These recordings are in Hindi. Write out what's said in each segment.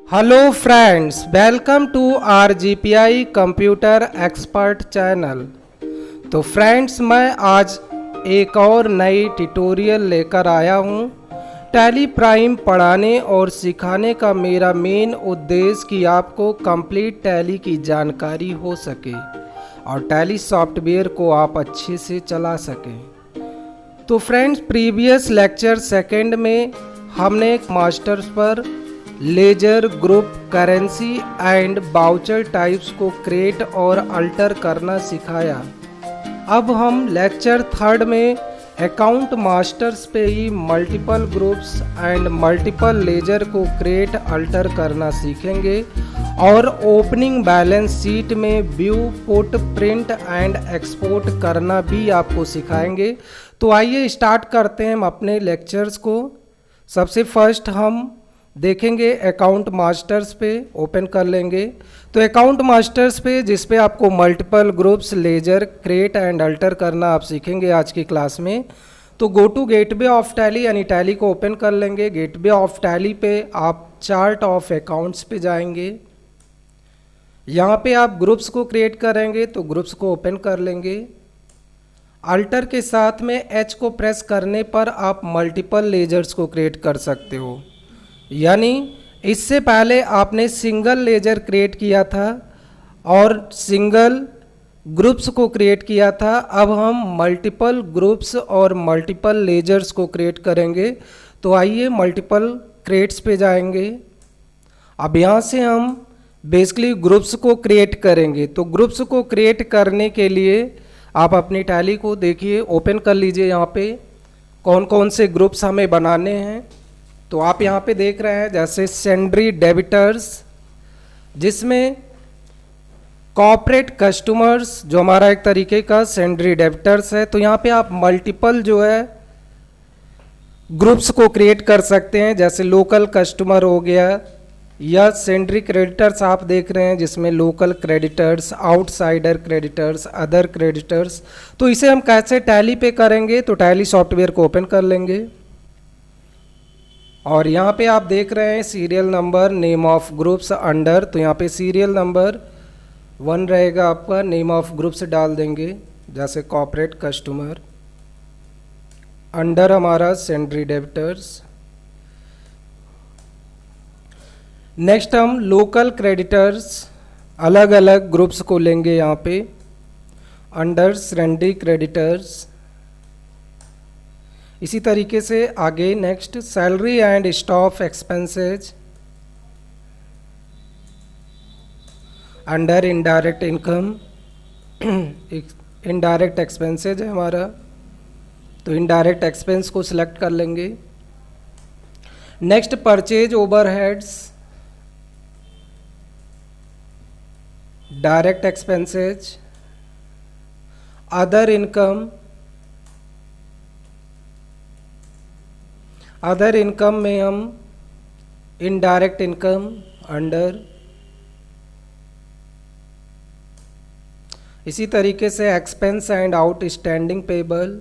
Hello friends, welcome to R G P I computer expert channel. तो फ्रेंड्स, मैं आज एक और नई ट्यूटोरियल लेकर आया हूँ। टैली प्राइम पढ़ाने और सिखाने का मेरा मेन उद्देश्य कि आपको कंप्लीट टैली की जानकारी हो सके और टैली सॉफ्टवेयर को आप अच्छे से चला सकें। तो फ्रेंड्स, प्रीवियस लेक्चर सेकंड में हमने एक मास्टर्स पर ledger, group, currency and voucher types को क्रिएट और अल्टर करना सिखाया। अब हम लेक्चर थर्ड में अकाउंट मास्टर्स पे ही multiple groups and multiple ledger को क्रिएट अल्टर करना सीखेंगे और ओपनिंग बैलेंस शीट में view, put, print and export करना भी आपको सिखाएंगे। तो आइए स्टार्ट करते हैं हम अपने लेक्चर्स को। सबसे फर्स्ट हम देखेंगे अकाउंट मास्टर्स पे, ओपन कर लेंगे। तो अकाउंट मास्टर्स पे जिस पे आपको multiple groups, ledger, create and alter करना आप सीखेंगे आज की क्लास में। तो go to gateway of Tally यानी टैली को ओपन कर लेंगे। गेटवे ऑफ टैली पे आप चार्ट ऑफ अकाउंट्स पे जाएंगे। यहाँ पे आप ग्रुप्स को क्रिएट करेंगे तो ग्रुप्स को ओपन कर लेंगे। अल्टर के साथ में एच को प्रेस करने पर आप मल्टीपल लेजर्स को क्रिएट कर सकते हो। यानी इससे पहले आपने सिंगल लेजर क्रिएट किया था और सिंगल ग्रुप्स को क्रिएट किया था। अब हम मल्टीपल ग्रुप्स और मल्टीपल लेजर्स को क्रिएट करेंगे। तो आइए मल्टीपल क्रिएट्स पे जाएंगे। अब यहाँ से हम बेसिकली ग्रुप्स को क्रिएट करेंगे। तो ग्रुप्स को क्रिएट करने के लिए आप अपनी टैली को देखिए, ओपन कर लीजिए। यहाँ पे कौन कौन से ग्रुप्स हमें बनाने हैं तो आप यहाँ पे देख रहे हैं, जैसे सेंड्री डेबिटर्स, जिसमें कॉर्पोरेट कस्टमर्स जो हमारा एक तरीके का सेंड्री डेबिटर्स है। तो यहाँ पे आप मल्टीपल जो है ग्रुप्स को क्रिएट कर सकते हैं, जैसे लोकल कस्टमर हो गया या सेंड्री क्रेडिटर्स आप देख रहे हैं, जिसमें local creditors, outsider creditors, other creditors. तो इसे हम कैसे टैली पे करेंगे, तो टैली सॉफ्टवेयर को ओपन कर लेंगे और यहाँ पे आप देख रहे हैं serial number, name of groups under. तो यहाँ पे सीरियल नंबर 1 रहेगा आपका, नेम ऑफ ग्रुप्स डाल देंगे जैसे कॉर्पोरेट कस्टमर, अंडर हमारा सेंड्री डेबिटर्स। नेक्स्ट हम लोकल क्रेडिटर्स अलग अलग ग्रुप्स को लेंगे यहाँ पे, अंडर सेंड्री क्रेडिटर्स। इसी तरीके से आगे next salary and staff expenses, under indirect income, indirect expenses है हमारा, तो इनडायरेक्ट एक्सपेंस को सिलेक्ट कर लेंगे। Next purchase overheads, direct expenses, other income, other income में हम इनडायरेक्ट इनकम अंडर। इसी तरीके से expense and outstanding payable,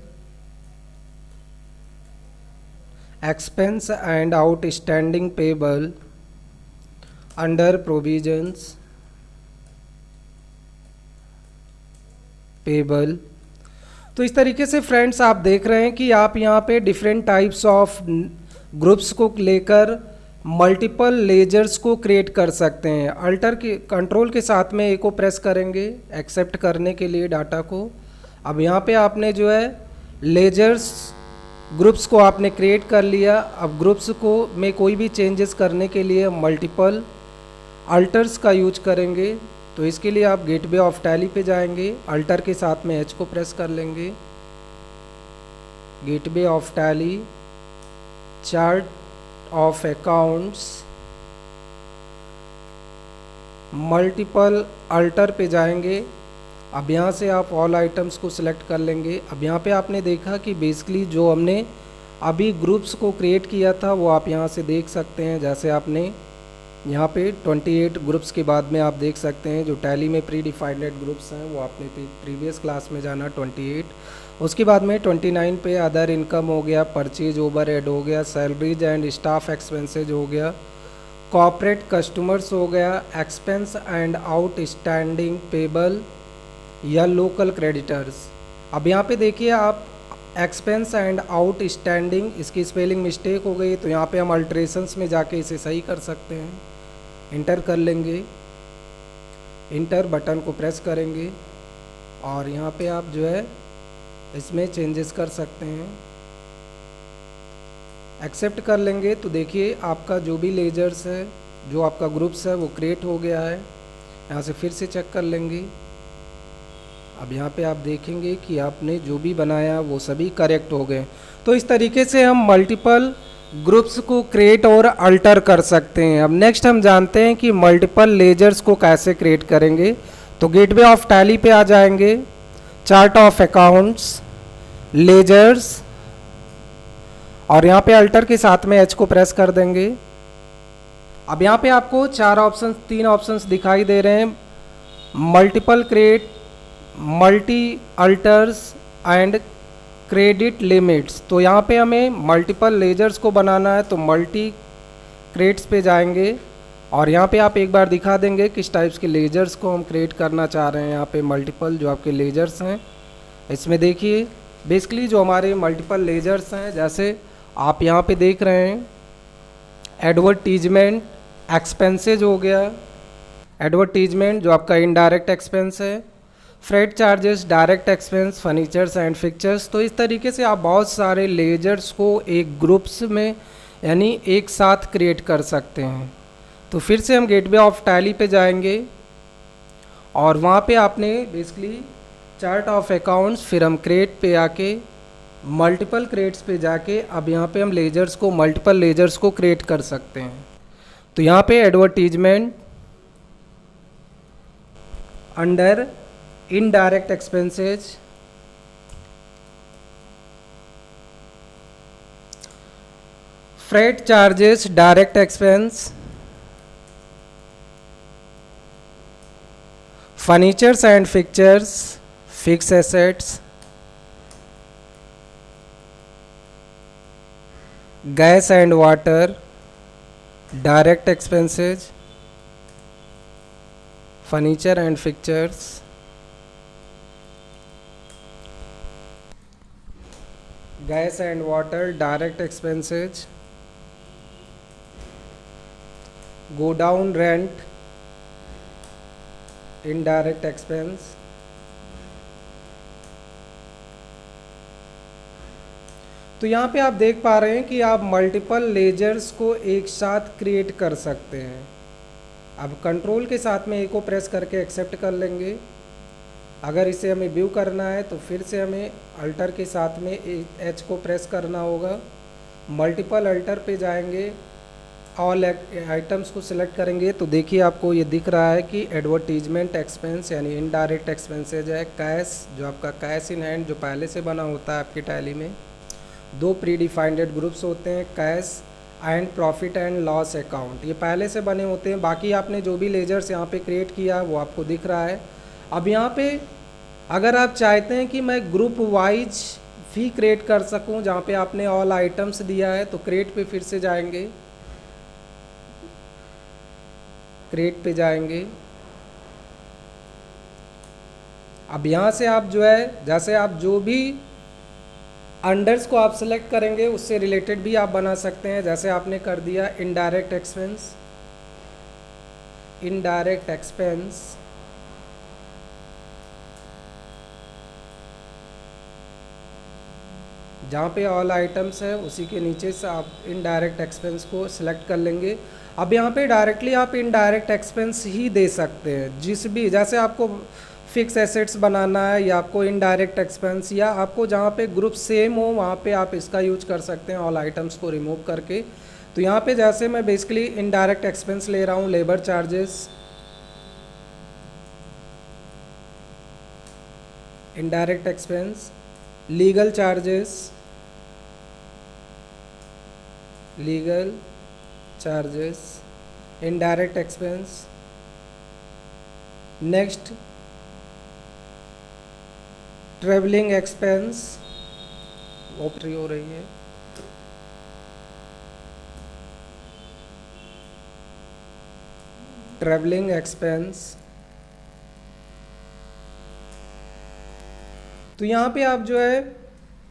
expense and outstanding payable under provisions payable. तो इस तरीके से फ्रेंड्स आप देख रहे हैं कि आप यहाँ पे डिफरेंट टाइप्स ऑफ ग्रुप्स को लेकर मल्टीपल लेजर्स को क्रिएट कर सकते हैं। अल्टर के कंट्रोल के साथ में ए को प्रेस करेंगे एक्सेप्ट करने के लिए डाटा को। अब यहाँ पे आपने जो है लेजर्स ग्रुप्स को आपने क्रिएट कर लिया। अब ग्रुप्स को में कोई भी चेंजेस करने के लिए मल्टीपल अल्टर्स का यूज करेंगे। तो इसके लिए आप गेटवे ऑफ टैली पे जाएंगे, अल्टर के साथ में एच को प्रेस कर लेंगे। Gateway of tally, chart of accounts, multiple alter पे जाएंगे। अब यहाँ से आप ऑल आइटम्स को सिलेक्ट कर लेंगे। अब यहाँ पे आपने देखा कि बेसिकली जो हमने अभी ग्रुप्स को क्रिएट किया था वो आप यहाँ से देख सकते हैं। जैसे आपने यहाँ पे 28 ग्रुप्स के बाद में आप देख सकते हैं जो टैली में प्री डिफाइंड ग्रुप्स हैं वो आपने प्रीवियस क्लास में जाना 28। उसके बाद में 29 पे अदर इनकम हो गया, परचेज ओवरहेड हो गया, सैलरीज एंड स्टाफ एक्सपेंसेज हो गया, कॉर्पोरेट कस्टमर्स हो गया, एक्सपेंस एंड आउटस्टैंडिंग पेबल या लोकल क्रेडिटर्स। अब यहाँ पे देखिए आप एक्सपेंस एंड आउटस्टैंडिंग, इसकी स्पेलिंग मिस्टेक हो गई तो यहाँ पे हम अल्ट्रेशंस में जाके इसे सही कर सकते हैं। इंटर कर लेंगे, इंटर बटन को प्रेस करेंगे और यहाँ पे आप जो है इसमें चेंजेस कर सकते हैं। एक्सेप्ट कर लेंगे तो देखिए आपका जो भी लेजर्स है, जो आपका ग्रुप्स है वो क्रिएट हो गया है। यहाँ से फिर से चेक कर लेंगे। अब यहाँ पे आप देखेंगे कि आपने जो भी बनाया वो सभी करेक्ट हो गए। तो इस तरीके से हम मल्टीपल ग्रुप्स को क्रिएट और अल्टर कर सकते हैं। अब नेक्स्ट हम जानते हैं कि मल्टीपल लेजर्स को कैसे क्रिएट करेंगे। तो गेटवे ऑफ टैली पे आ जाएंगे, चार्ट ऑफ अकाउंट्स, लेजर्स, और यहाँ पे अल्टर के साथ में एच को प्रेस कर देंगे। अब यहाँ पे आपको तीन ऑप्शंस दिखाई दे रहे हैं, multiple create, multi altars and credit limits. तो यहाँ पे हमें मल्टीपल लेजर्स को बनाना है तो मल्टी क्रिएट्स पे जाएंगे और यहाँ पे आप एक बार दिखा देंगे किस टाइप्स के लेजर्स को हम क्रिएट करना चाह रहे हैं। यहाँ पे मल्टीपल जो आपके लेजर्स हैं, इसमें देखिए बेसिकली जो हमारे मल्टीपल लेजर्स हैं, जैसे आप यहाँ पे देख रहे हैं एडवर्टीजमेंट एक्सपेंसेज हो गया, एडवर्टीजमेंट जो आपका इनडायरेक्ट एक्सपेंस है, freight charges direct expense, furnitures and fixtures. तो इस तरीके से आप बहुत सारे लेजर्स को एक ग्रुप्स में यानी एक साथ क्रिएट कर सकते हैं। तो फिर से हम गेटवे ऑफ टैली पे जाएंगे और वहाँ पे आपने बेसिकली चार्ट ऑफ अकाउंट्स, फिर हम क्रिएट पे आके मल्टीपल क्रिएट्स पे जाके अब यहाँ पे हम लेजर्स को, मल्टीपल लेजर्स को क्रिएट कर सकते हैं। तो यहाँ पे advertisement under indirect expenses, freight charges direct expense, furnitures and fixtures fix assets, gas and water direct expenses, furniture and fixtures, gas and water direct expenses, godown rent indirect expense. तो यहाँ पे आप देख पा रहे हैं कि आप मल्टीपल लेजर्स को एक साथ क्रिएट कर सकते हैं। अब कंट्रोल के साथ में ए को प्रेस करके एक्सेप्ट कर लेंगे। अगर इसे हमें व्यू करना है तो फिर से हमें अल्टर के साथ में एच को प्रेस करना होगा। मल्टीपल अल्टर पे जाएंगे, ऑल आइटम्स को सिलेक्ट करेंगे तो देखिए आपको ये दिख रहा है कि एडवर्टीजमेंट एक्सपेंस यानी इनडायरेक्ट एक्सपेंसेज है, कैश जो आपका कैश इन हैंड जो पहले से बना होता है आपकी टैली में, दो प्री डिफाइंड ग्रुप्स होते हैं, cash and profit and loss account, ये पहले से बने होते हैं। बाकी आपने जो भी लेजर्स यहाँ पे क्रिएट किया वो आपको दिख रहा है। अब यहाँ पे अगर आप चाहते हैं कि मैं ग्रुप वाइज भी क्रिएट कर सकूं, जहाँ पे आपने ऑल आइटम्स दिया है तो क्रिएट पे फिर से जाएंगे, क्रिएट पे जाएंगे। अब यहाँ से आप जो है, जैसे आप जो भी अंडर्स को आप सेलेक्ट करेंगे उससे रिलेटेड भी आप बना सकते हैं। जैसे आपने कर दिया इनडायरेक्ट एक्सपेंस, इनडायरेक्ट एक्सपेंस, जहाँ पे ऑल आइटम्स है उसी के नीचे से आप इनडायरेक्ट एक्सपेंस को सिलेक्ट कर लेंगे। अब यहाँ पे डायरेक्टली आप इनडायरेक्ट एक्सपेंस ही दे सकते हैं, जिस भी, जैसे आपको फिक्स एसेट्स बनाना है या आपको इनडायरेक्ट एक्सपेंस, या आपको जहाँ पे ग्रुप सेम हो वहाँ पे आप इसका यूज कर सकते हैं ऑल आइटम्स को रिमूव करके। तो यहाँ पे जैसे मैं बेसिकली इनडायरेक्ट एक्सपेंस ले रहा हूँ, labour charges, indirect expense, legal charges, legal charges, indirect expense. Next travelling expense, ऑप्ट्री हो रही है, ट्रैवलिंग एक्सपेंस। तो यहाँ पे आप जो है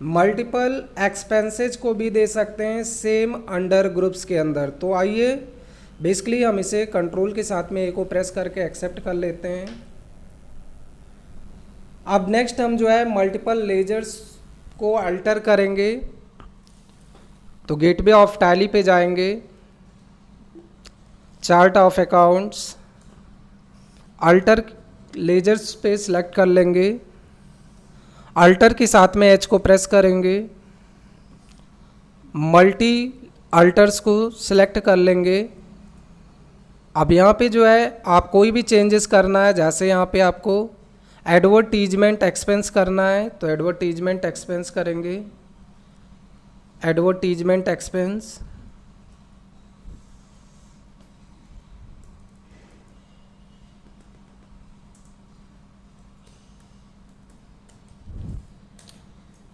मल्टीपल एक्सपेंसेस को भी दे सकते हैं सेम अंडर ग्रुप्स के अंदर। तो आइए बेसिकली हम इसे कंट्रोल के साथ में ए को प्रेस करके एक्सेप्ट कर लेते हैं। अब नेक्स्ट हम जो है मल्टीपल लेजर्स को अल्टर करेंगे। तो गेटवे ऑफ टैली पे जाएंगे, chart of accounts, alter ledgers पे सिलेक्ट कर लेंगे, अल्टर के साथ में एच को प्रेस करेंगे, मल्टी अल्टर्स को सिलेक्ट कर लेंगे। अब यहाँ पे जो है आप कोई भी चेंजेस करना है, जैसे यहाँ पे आपको एडवर्टीजमेंट एक्सपेंस करना है तो एडवर्टीजमेंट एक्सपेंस करेंगे, एडवर्टीजमेंट एक्सपेंस।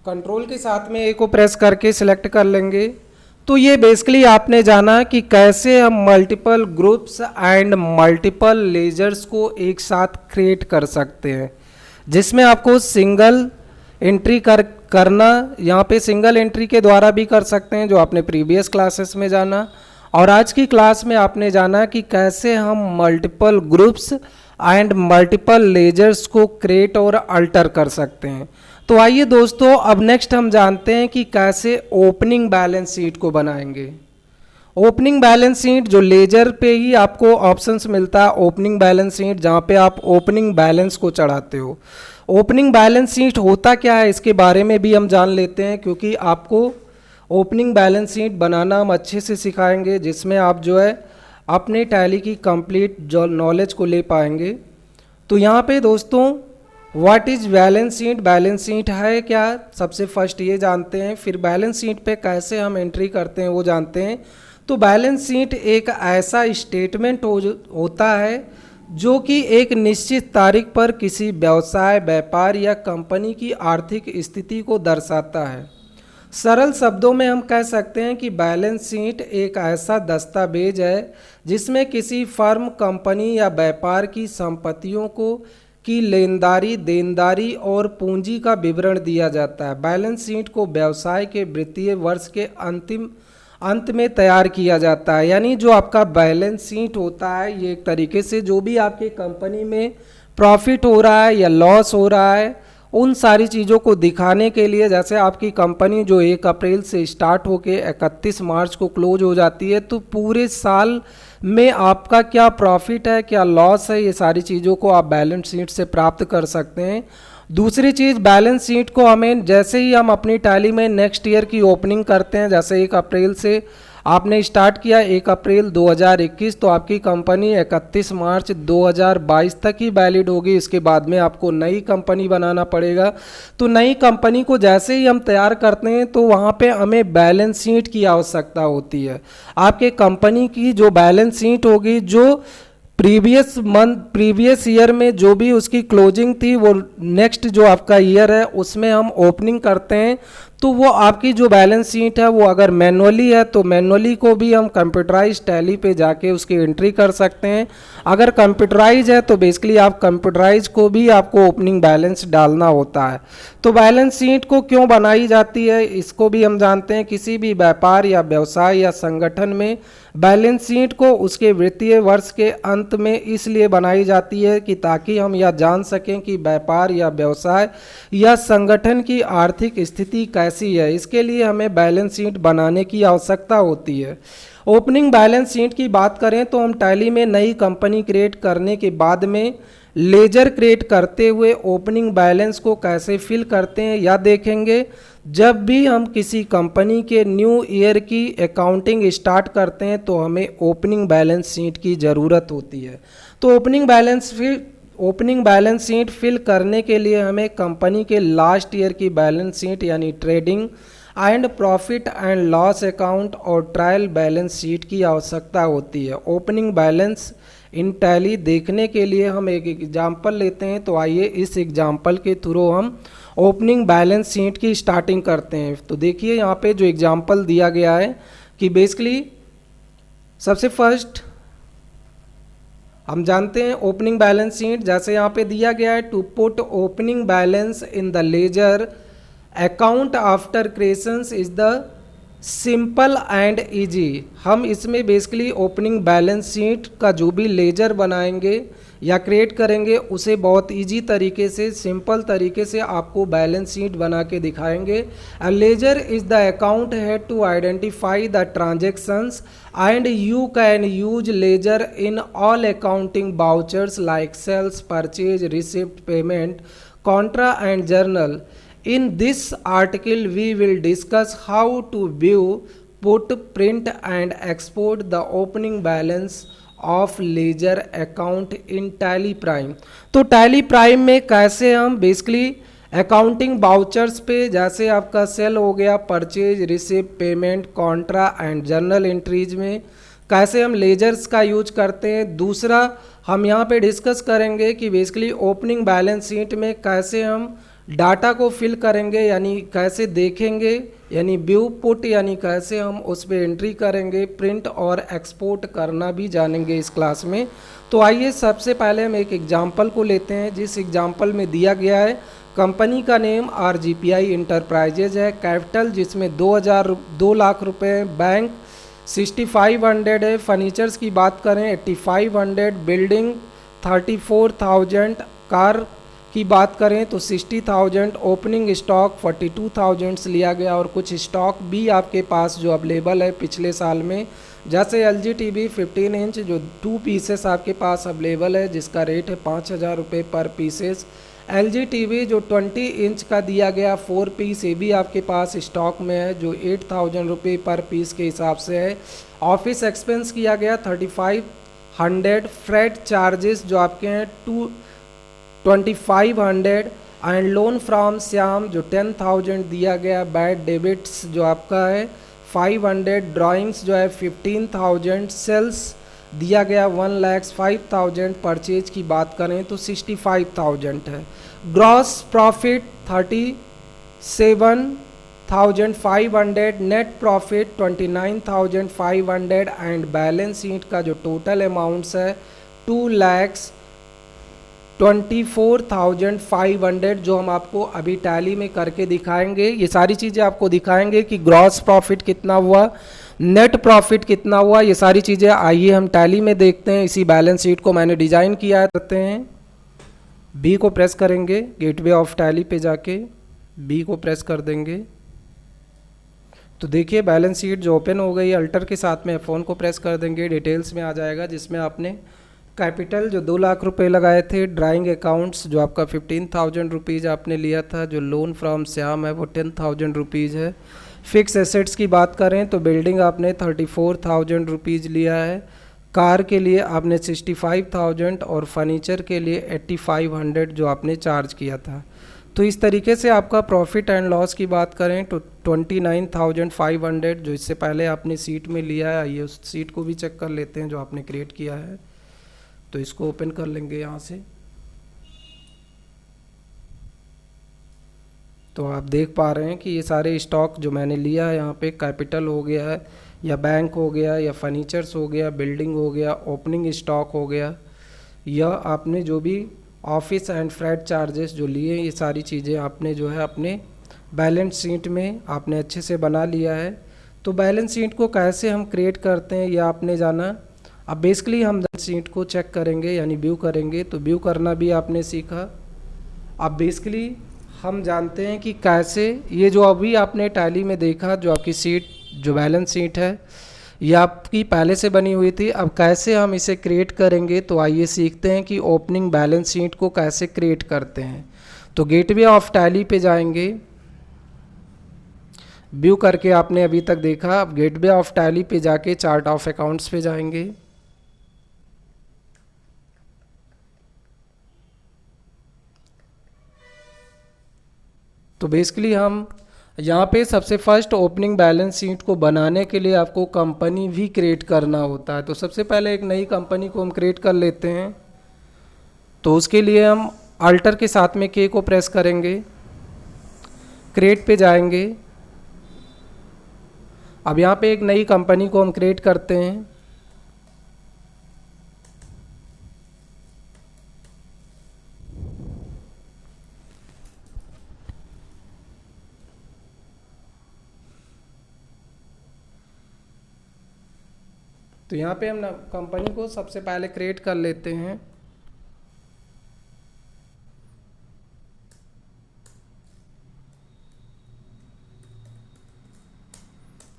कंट्रोल के साथ में ए को प्रेस करके सिलेक्ट कर लेंगे। तो ये बेसिकली आपने जाना कि कैसे हम multiple groups and multiple ledgers को एक साथ क्रिएट कर सकते हैं, जिसमें आपको सिंगल एंट्री करना यहाँ पे सिंगल एंट्री के द्वारा भी कर सकते हैं जो आपने प्रीवियस क्लासेस में जाना, और आज की क्लास में आपने जाना कि कैसे हम multiple groups and multiple ledgers को क्रिएट और अल्टर कर सकते हैं। तो आइए दोस्तों अब नेक्स्ट हम जानते हैं कि कैसे ओपनिंग बैलेंस शीट को बनाएंगे। ओपनिंग बैलेंस शीट जो लेजर पे ही आपको ऑप्शंस मिलता है, ओपनिंग बैलेंस शीट, जहाँ पे आप ओपनिंग बैलेंस को चढ़ाते हो। ओपनिंग बैलेंस शीट होता क्या है इसके बारे में भी हम जान लेते हैं, क्योंकि आपको ओपनिंग बैलेंस शीट बनाना हम अच्छे से सिखाएंगे, जिसमें आप जो है अपने टैली की कंप्लीट जो नॉलेज को ले पाएंगे। तो यहाँ पे दोस्तों what is balance sheet, balance sheet है क्या, सबसे फर्स्ट ये जानते हैं, फिर बैलेंस शीट पे कैसे हम एंट्री करते हैं वो जानते हैं। तो बैलेंस शीट एक ऐसा स्टेटमेंट होता है जो कि एक निश्चित तारीख पर किसी व्यवसाय, व्यापार या कंपनी की आर्थिक स्थिति को दर्शाता है। सरल शब्दों में हम कह सकते हैं कि बैलेंस शीट एक ऐसा दस्तावेज है जिसमें किसी फर्म, कंपनी या व्यापार की संपत्तियों को की लेनदारी, देनदारी और पूंजी का विवरण दिया जाता है। बैलेंस शीट को व्यवसाय के वित्तीय वर्ष के अंत में तैयार किया जाता है। यानी जो आपका बैलेंस शीट होता है ये एक तरीके से जो भी आपके कंपनी में प्रॉफिट हो रहा है या लॉस हो रहा है उन सारी चीज़ों को दिखाने के लिए, जैसे आपकी कंपनी जो 1 अप्रैल से स्टार्ट होके 31 मार्च को क्लोज हो जाती है, तो पूरे साल में आपका क्या प्रॉफिट है, क्या लॉस है, ये सारी चीज़ों को आप बैलेंस शीट से प्राप्त कर सकते हैं। दूसरी चीज़, बैलेंस शीट को हमें जैसे ही हम अपनी टैली में नेक्स्ट ईयर की ओपनिंग करते हैं, जैसे 1 अप्रैल से आपने स्टार्ट किया 1 अप्रैल 2021, तो आपकी कंपनी 31 मार्च 2022 तक ही वैलिड होगी। इसके बाद में आपको नई कंपनी बनाना पड़ेगा। तो नई कंपनी को जैसे ही हम तैयार करते हैं तो वहाँ पे हमें बैलेंस शीट की आवश्यकता होती है। आपके कंपनी की जो बैलेंस शीट होगी, जो प्रीवियस ईयर में जो भी उसकी क्लोजिंग थी, वो नेक्स्ट जो आपका ईयर है उसमें हम ओपनिंग करते हैं, तो वो आपकी जो बैलेंस शीट है वो अगर मैनुअली है तो मैनुअली को भी हम कंप्यूटराइज टैली पे जाके उसकी एंट्री कर सकते हैं। अगर कंप्यूटराइज है तो बेसिकली आप कंप्यूटराइज को भी आपको ओपनिंग बैलेंस डालना होता है। तो बैलेंस शीट को क्यों बनाई जाती है इसको भी हम जानते हैं। किसी भी व्यापार या व्यवसाय या संगठन में बैलेंस शीट को उसके वित्तीय वर्ष के अंत में इसलिए बनाई जाती है कि ताकि हम यह जान सकें कि व्यापार या व्यवसाय या संगठन की आर्थिक स्थिति कैसी है। इसके लिए हमें बैलेंस शीट बनाने की आवश्यकता होती है। ओपनिंग बैलेंस शीट की बात करें तो हम टैली में नई कंपनी क्रिएट करने के बाद में लेजर क्रिएट करते हुए ओपनिंग बैलेंस को कैसे फिल करते हैं या देखेंगे। जब भी हम किसी कंपनी के न्यू ईयर की अकाउंटिंग स्टार्ट करते हैं तो हमें ओपनिंग बैलेंस शीट की ज़रूरत होती है। तो ओपनिंग बैलेंस शीट फिल करने के लिए हमें कंपनी के लास्ट ईयर की बैलेंस शीट यानी trading and profit and loss account और ट्रायल बैलेंस शीट की आवश्यकता होती है। ओपनिंग बैलेंस इन टैली देखने के लिए हम एक एग्जाम्पल लेते हैं। तो आइए इस एग्जाम्पल के थ्रू हम ओपनिंग बैलेंस शीट की स्टार्टिंग करते हैं। तो देखिए यहाँ पे जो एग्जाम्पल दिया गया है कि बेसिकली सबसे फर्स्ट हम जानते हैं ओपनिंग बैलेंस शीट, जैसे यहाँ पे दिया गया है, to put opening balance in the ledger account after creations is the simple and easy. हम इसमें बेसिकली ओपनिंग बैलेंस शीट का जो भी लेजर बनाएंगे या क्रिएट करेंगे उसे बहुत इजी तरीके से, सिंपल तरीके से आपको बैलेंस शीट बना के दिखाएंगे। A ledger is the account head to identify the transactions and you can use ledger in all accounting vouchers like sales, purchase, receipt, payment, contra and journal. In this article, we will discuss how to view, put, print and export the opening balance of ledger account in Tally Prime। तो Tally Prime में कैसे हम बेसिकली अकाउंटिंग बाउचर्स पे, जैसे आपका सेल हो गया, purchase, receipt, payment, contra and journal entries में कैसे हम लेजर्स का यूज करते हैं। दूसरा हम यहाँ पे डिस्कस करेंगे कि बेसिकली ओपनिंग बैलेंस शीट में कैसे हम डाटा को फिल करेंगे, यानी कैसे देखेंगे, यानी व्यू, पुट, यानी कैसे हम उस पर एंट्री करेंगे, प्रिंट और एक्सपोर्ट करना भी जानेंगे इस क्लास में। तो आइए सबसे पहले हम एक एग्जांपल को लेते हैं, जिस एग्जांपल में दिया गया है कंपनी का नेम RGPI इंटरप्राइजेज है, कैपिटल जिसमें 2 लाख रुपए, बैंक 6500 है, फर्नीचर्स की बात करें 8500, बिल्डिंग 34,000, कार की बात करें तो 60,000, ओपनिंग स्टॉक 42,000 लिया गया और कुछ स्टॉक भी आपके पास जो अवेलेबल है पिछले साल में, जैसे LG TV 15 इंच जो 2 पीसेस आपके पास अवेलेबल है जिसका रेट है 5,000 रुपये पर पीसेस। LG TV जो 20 इंच का दिया गया 4 पीस, ये भी आपके पास स्टॉक में है जो 8,000 रुपये पर पीस के हिसाब से है। ऑफिस एक्सपेंस किया गया 3,500, फ्रेट चार्जेस जो आपके हैं 2,500 एंड लोन फ्रॉम श्याम जो 10,000 दिया गया, बैड डेबिट्स जो आपका है 500, ड्राइंग्स जो है 15,000, सेल्स दिया गया 1,05,000, परचेज की बात करें तो 65,000 है। Gross profit 37,500, net profit 29,500 and balance sheet का जो टोटल अमाउंट्स है 2,24,500 जो हम आपको अभी टैली में करके दिखाएंगे। ये सारी चीज़ें आपको दिखाएंगे कि ग्रॉस प्रॉफिट कितना हुआ, नेट प्रॉफिट कितना हुआ, ये सारी चीज़ें आइए हम टैली में देखते हैं। इसी बैलेंस शीट को मैंने डिज़ाइन किया करते हैं। बी को प्रेस करेंगे, गेटवे ऑफ टैली पे जाके बी को प्रेस कर देंगे तो देखिए बैलेंस शीट जो ओपन हो गई, अल्टर के साथ में फ़ोन को प्रेस कर देंगे, डिटेल्स में आ जाएगा जिसमें आपने कैपिटल जो 2 लाख रुपए लगाए थे, ड्राइंग अकाउंट्स जो आपका 15,000 रुपीज़ आपने लिया था, जो लोन फ्रॉम श्याम है वो 10,000 रुपीज़ है। फिक्स एसेट्स की बात करें तो बिल्डिंग आपने 34,000 रुपीज़ लिया है, कार के लिए आपने 65,000 और फर्नीचर के लिए 8,500 जो आपने चार्ज किया था। तो इस तरीके से आपका प्रॉफिट एंड लॉस की बात करें तो 29,500 जो इससे पहले आपने सीट में लिया है, आइए उस सीट को भी चेक कर लेते हैं जो आपने क्रिएट किया है। तो इसको ओपन कर लेंगे यहाँ से। तो आप देख पा रहे हैं कि ये सारे स्टॉक जो मैंने लिया है यहाँ पे, कैपिटल हो गया है या बैंक हो गया या फर्नीचर्स हो गया, बिल्डिंग हो गया, ओपनिंग स्टॉक हो गया, या आपने जो भी ऑफिस एंड फ्रेट चार्जेस जो लिए, ये सारी चीज़ें आपने जो है अपने बैलेंस शीट में आपने अच्छे से बना लिया है। तो बैलेंस शीट को कैसे हम क्रिएट करते हैं यह आपने जाना। अब बेसिकली हम बैलेंस शीट को चेक करेंगे यानी व्यू करेंगे, तो व्यू करना भी आपने सीखा। अब बेसिकली हम जानते हैं कि कैसे ये जो अभी आपने टैली में देखा जो आपकी सीट जो बैलेंस शीट है ये आपकी पहले से बनी हुई थी। अब कैसे हम इसे क्रिएट करेंगे, तो आइए सीखते हैं कि ओपनिंग बैलेंस शीट को कैसे क्रिएट करते हैं। तो गेटवे ऑफ टैली पे जाएंगे, व्यू करके आपने अभी तक देखा। अब गेटवे ऑफ टैली पे जाके चार्ट ऑफ अकाउंट्स पे जाएंगे। तो बेसिकली हम यहाँ पे सबसे फर्स्ट ओपनिंग बैलेंस शीट को बनाने के लिए आपको कंपनी भी क्रिएट करना होता है। तो सबसे पहले एक नई कंपनी को हम क्रिएट कर लेते हैं। तो उसके लिए हम अल्टर के साथ में के को प्रेस करेंगे, क्रिएट पे जाएंगे। अब यहाँ पे एक नई कंपनी को हम क्रिएट करते हैं। तो यहाँ पे हम ना कंपनी को सबसे पहले क्रिएट कर लेते हैं।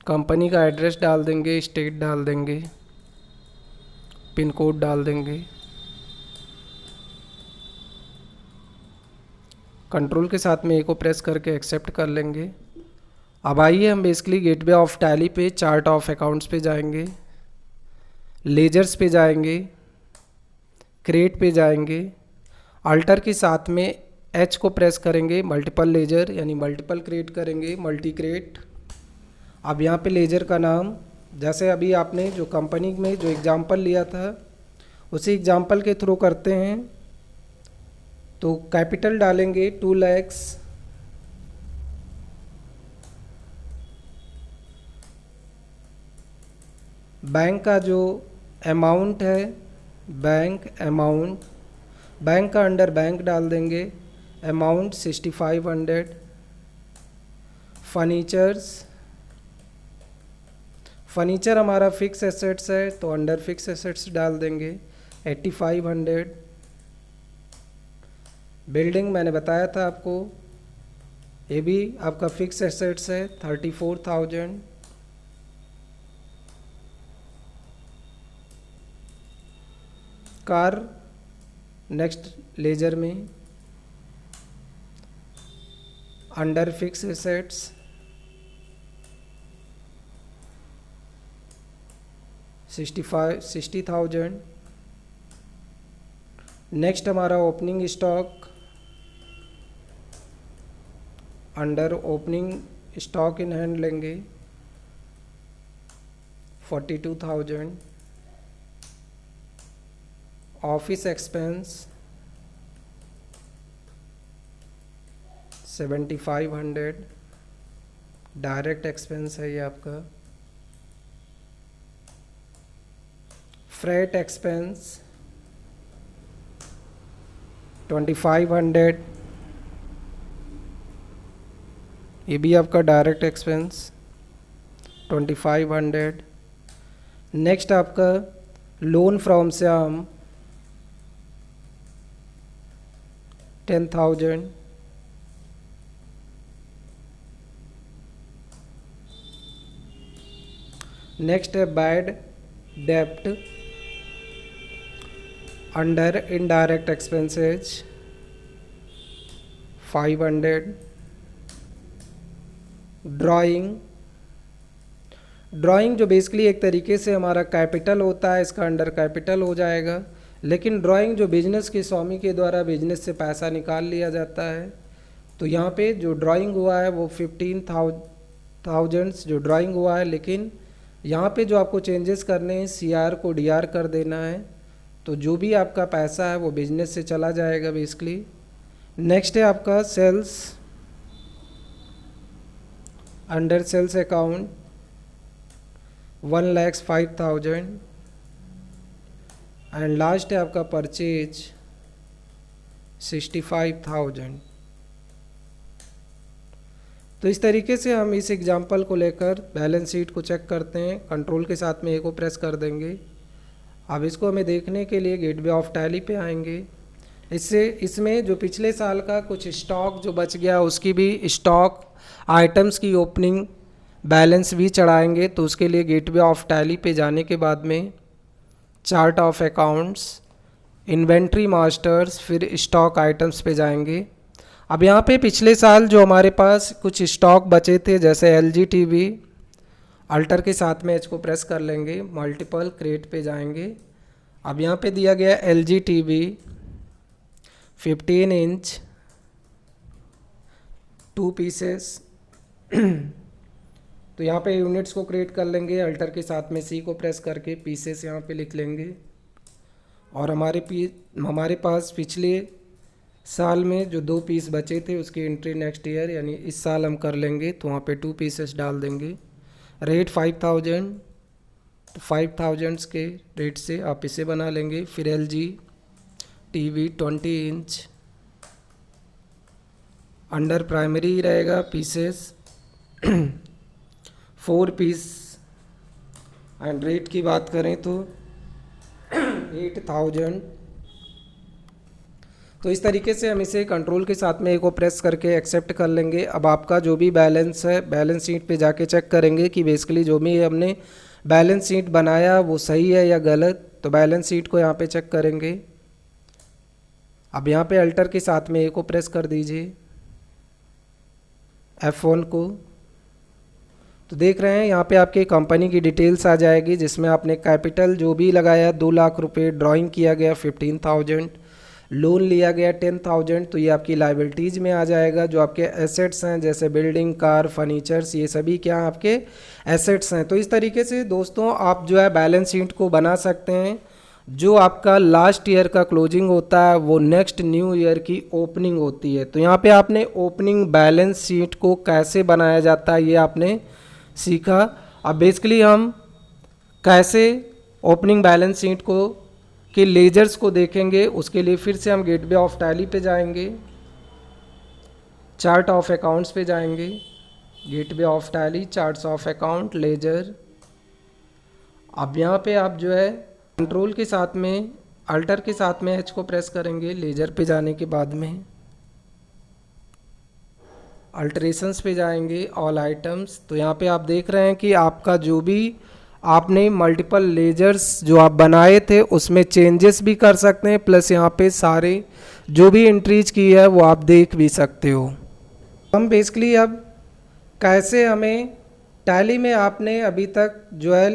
कंपनी का एड्रेस डाल देंगे, स्टेट डाल देंगे, पिन कोड डाल देंगे, कंट्रोल के साथ में ए को प्रेस करके एक्सेप्ट कर लेंगे। अब आइए हम बेसिकली गेटवे ऑफ टैली पे चार्ट ऑफ अकाउंट्स पे जाएंगे, लेजर्स पे जाएंगे, क्रिएट पे जाएंगे, अल्टर के साथ में एच को प्रेस करेंगे, मल्टीपल लेजर यानी मल्टीपल क्रिएट करेंगे, मल्टी क्रिएट। अब यहाँ पे लेजर का नाम जैसे अभी आपने जो कंपनी में जो एग्जांपल लिया था उसी एग्जांपल के थ्रू करते हैं। तो कैपिटल डालेंगे 2 lakhs, बैंक का जो अमाउंट है बैंक अमाउंट, बैंक का अंडर बैंक डाल देंगे, अमाउंट 6500, फर्नीचर हमारा फिक्स एसेट्स है तो अंडर फिक्स एसेट्स डाल देंगे 8500, बिल्डिंग मैंने बताया था आपको ये भी आपका फिक्स एसेट्स है 34,000, कार नेक्स्ट लेजर में अंडर फिक्स एसेट्स 60,000। नेक्स्ट हमारा opening stock, under opening stock in hand लेंगे 42,000, ऑफिस एक्सपेंस 7500, डायरेक्ट एक्सपेंस है ये आपका, फ्रेट एक्सपेंस 2500, ये भी आपका डायरेक्ट एक्सपेंस 2500। नेक्स्ट आपका लोन फ्रॉम श्याम 10,000, नेक्स्ट है बैड डेप्ट अंडर इनडायरेक्ट एक्सपेंसेज 500, ड्राइंग जो बेसिकली एक तरीके से हमारा कैपिटल होता है, इसका अंडर कैपिटल हो जाएगा, लेकिन ड्राइंग जो बिजनेस के स्वामी के द्वारा बिजनेस से पैसा निकाल लिया जाता है। तो यहाँ पे जो ड्राइंग हुआ है वो 15,000 जो ड्राइंग हुआ है, लेकिन यहाँ पे जो आपको चेंजेस करने हैं CR को DR कर देना है, तो जो भी आपका पैसा है वो बिजनेस से चला जाएगा बेसिकली। नेक्स्ट है आपका sales, under sales account 1,05,000 and last है आपका परचेज 65,000। तो इस तरीके से हम इस एग्जांपल को लेकर बैलेंस शीट को चेक करते हैं। कंट्रोल के साथ में ए को प्रेस कर देंगे। अब इसको हमें देखने के लिए गेटवे ऑफ टैली पे आएंगे। इसमें जो पिछले साल का कुछ स्टॉक जो बच गया उसकी भी स्टॉक आइटम्स की ओपनिंग बैलेंस भी चढ़ाएंगे। तो उसके लिए गेटवे ऑफ टैली पे जाने के बाद में chart of accounts, inventory masters, फिर स्टॉक आइटम्स पे जाएंगे। अब यहाँ पे पिछले साल जो हमारे पास कुछ स्टॉक बचे थे जैसे LG TV, अल्टर के साथ में एच को प्रेस कर लेंगे, मल्टीपल क्रिएट पे जाएंगे। अब यहाँ पे दिया गया LG TV 15 इंच 2 पीसेस तो यहाँ पे यूनिट्स को क्रिएट कर लेंगे, अल्टर के साथ में C को प्रेस करके पीसेस यहाँ पे लिख लेंगे। और हमारे पास पिछले साल में जो 2 पीस बचे थे उसकी एंट्री नेक्स्ट ईयर यानी इस साल हम कर लेंगे, तो वहाँ पे 2 पीसेस डाल देंगे। रेट 5,000, तो 5,000 के रेट से आप इसे बना लेंगे। फिर LG TV 20 inch, under primary रहेगा पीसेस 4 पीस एंड रेट की बात करें तो 8000। तो इस तरीके से हम इसे कंट्रोल के साथ में एक को प्रेस करके एक्सेप्ट कर लेंगे। अब आपका जो भी बैलेंस है बैलेंस शीट पे जाके चेक करेंगे कि बेसिकली जो भी हमने बैलेंस शीट बनाया वो सही है या गलत। तो बैलेंस शीट को यहाँ पे चेक करेंगे। अब यहाँ पे अल्टर के साथ में एक को प्रेस कर दीजिए, F1 को। तो देख रहे हैं यहाँ पे आपके कंपनी की डिटेल्स आ जाएगी, जिसमें आपने कैपिटल जो भी लगाया 2 लाख रुपए, ड्राइंग किया गया 15,000, लोन लिया गया 10,000। तो ये आपकी लाइबिलिटीज़ में आ जाएगा। जो आपके एसेट्स हैं जैसे बिल्डिंग, कार, फर्नीचर्स, ये सभी क्या आपके एसेट्स हैं। तो इस तरीके से दोस्तों आप जो है बैलेंस शीट को बना सकते हैं। जो आपका लास्ट ईयर का क्लोजिंग होता है वो नेक्स्ट न्यू ईयर की ओपनिंग होती है। तो यहाँ पे आपने ओपनिंग बैलेंस शीट को कैसे बनाया जाता है ये आपने सीखा। अब बेसिकली हम कैसे ओपनिंग बैलेंस शीट को के लेजर्स को देखेंगे, उसके लिए फिर से हम गेटवे ऑफ टैली पे जाएंगे, चार्ट ऑफ अकाउंट्स पे जाएंगे, gateway of Tally, charts of account, ledger. अब यहाँ पे आप जो है कंट्रोल के साथ में अल्टर के साथ में H को प्रेस करेंगे। लेजर पे जाने के बाद में अल्टरेशंस पे जाएंगे, ऑल आइटम्स। तो यहाँ पे आप देख रहे हैं कि आपका जो भी आपने मल्टीपल लेजर्स जो आप बनाए थे उसमें चेंजेस भी कर सकते हैं, प्लस यहाँ पे सारे जो भी एंट्रीज की है वो आप देख भी सकते हो। हम बेसिकली अब कैसे हमें टैली में आपने अभी तक जो है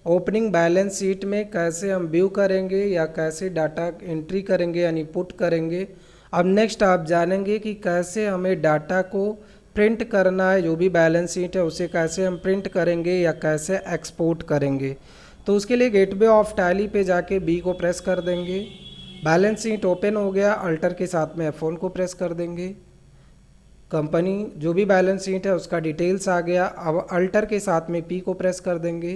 ओपनिंग बैलेंस शीट में कैसे हम व्यू करेंगे या कैसे डाटा एंट्री करेंगे यानी पुट करेंगे। अब नेक्स्ट आप जानेंगे कि कैसे हमें डाटा को प्रिंट करना है, जो भी बैलेंस शीट है उसे कैसे हम प्रिंट करेंगे या कैसे एक्सपोर्ट करेंगे। तो उसके लिए गेटवे ऑफ टैली पे जाके B को प्रेस कर देंगे। बैलेंस शीट ओपन हो गया, अल्टर के साथ में F1 को प्रेस कर देंगे। कंपनी जो भी बैलेंस शीट है उसका डिटेल्स आ गया। अब अल्टर के साथ में P को प्रेस कर देंगे,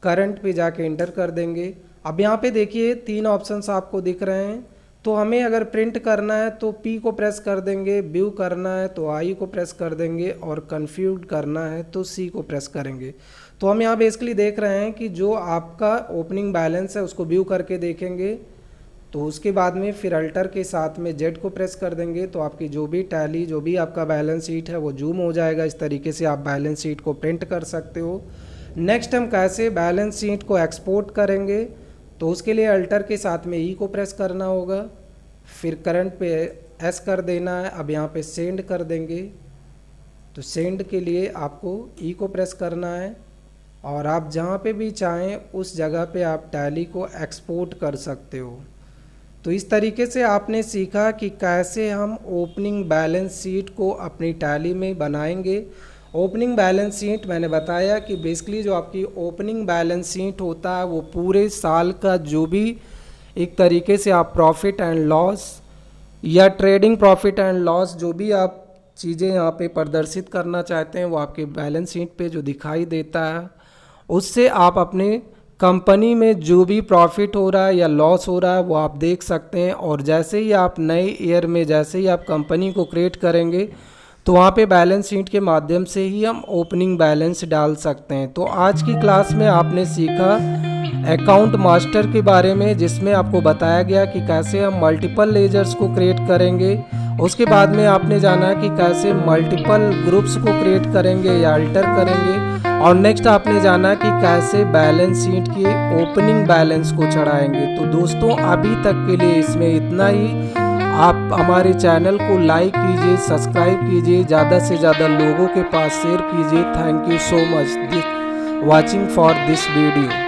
करंट पे जाके एंटर कर देंगे। अब यहाँ पे देखिए 3 ऑप्शंस आपको दिख रहे हैं। तो हमें अगर प्रिंट करना है तो P को प्रेस कर देंगे, व्यू करना है तो I को प्रेस कर देंगे और कन्फ्यूज करना है तो C को प्रेस करेंगे। तो हम यहाँ बेसिकली देख रहे हैं कि जो आपका ओपनिंग बैलेंस है उसको व्यू करके देखेंगे। तो उसके बाद में फिर अल्टर के साथ में Z को प्रेस कर देंगे तो आपकी जो भी टैली जो भी आपका बैलेंस शीट है वो जूम हो जाएगा। इस तरीके से आप बैलेंस शीट को प्रिंट कर सकते हो। नेक्स्ट हम कैसे बैलेंस शीट को एक्सपोर्ट करेंगे, तो उसके लिए अल्टर के साथ में E को प्रेस करना होगा, फिर करंट पे S कर देना है। अब यहाँ पे सेंड कर देंगे। तो सेंड के लिए आपको E को प्रेस करना है और आप जहाँ पे भी चाहें उस जगह पे आप टैली को एक्सपोर्ट कर सकते हो। तो इस तरीके से आपने सीखा कि कैसे हम ओपनिंग बैलेंस शीट को अपनी टैली में बनाएंगे। ओपनिंग बैलेंस शीट मैंने बताया कि बेसिकली जो आपकी ओपनिंग बैलेंस शीट होता है वो पूरे साल का जो भी एक तरीके से आप प्रॉफिट एंड लॉस या ट्रेडिंग प्रॉफिट एंड लॉस जो भी आप चीज़ें यहाँ पे प्रदर्शित करना चाहते हैं वो आपके बैलेंस शीट पे जो दिखाई देता है उससे आप अपने कंपनी में जो भी प्रॉफिट हो रहा है या लॉस हो रहा है वो आप देख सकते हैं। और जैसे ही आप नए ईयर में जैसे ही आप कंपनी को क्रिएट करेंगे तो वहाँ पे बैलेंस शीट के माध्यम से ही हम ओपनिंग बैलेंस डाल सकते हैं। तो आज की क्लास में आपने सीखा अकाउंट मास्टर के बारे में, जिसमें आपको बताया गया कि कैसे हम मल्टीपल लेजर्स को क्रिएट करेंगे। उसके बाद में आपने जाना कि कैसे मल्टीपल ग्रुप्स को क्रिएट करेंगे या अल्टर करेंगे। और नेक्स्ट आपने जाना कि कैसे बैलेंस शीट के ओपनिंग बैलेंस को चढ़ाएंगे। तो दोस्तों अभी तक के लिए इसमें इतना ही। आप हमारे चैनल को लाइक कीजिए, सब्सक्राइब कीजिए, ज़्यादा से ज़्यादा लोगों के पास शेयर कीजिए। Thank you so much watching for this video.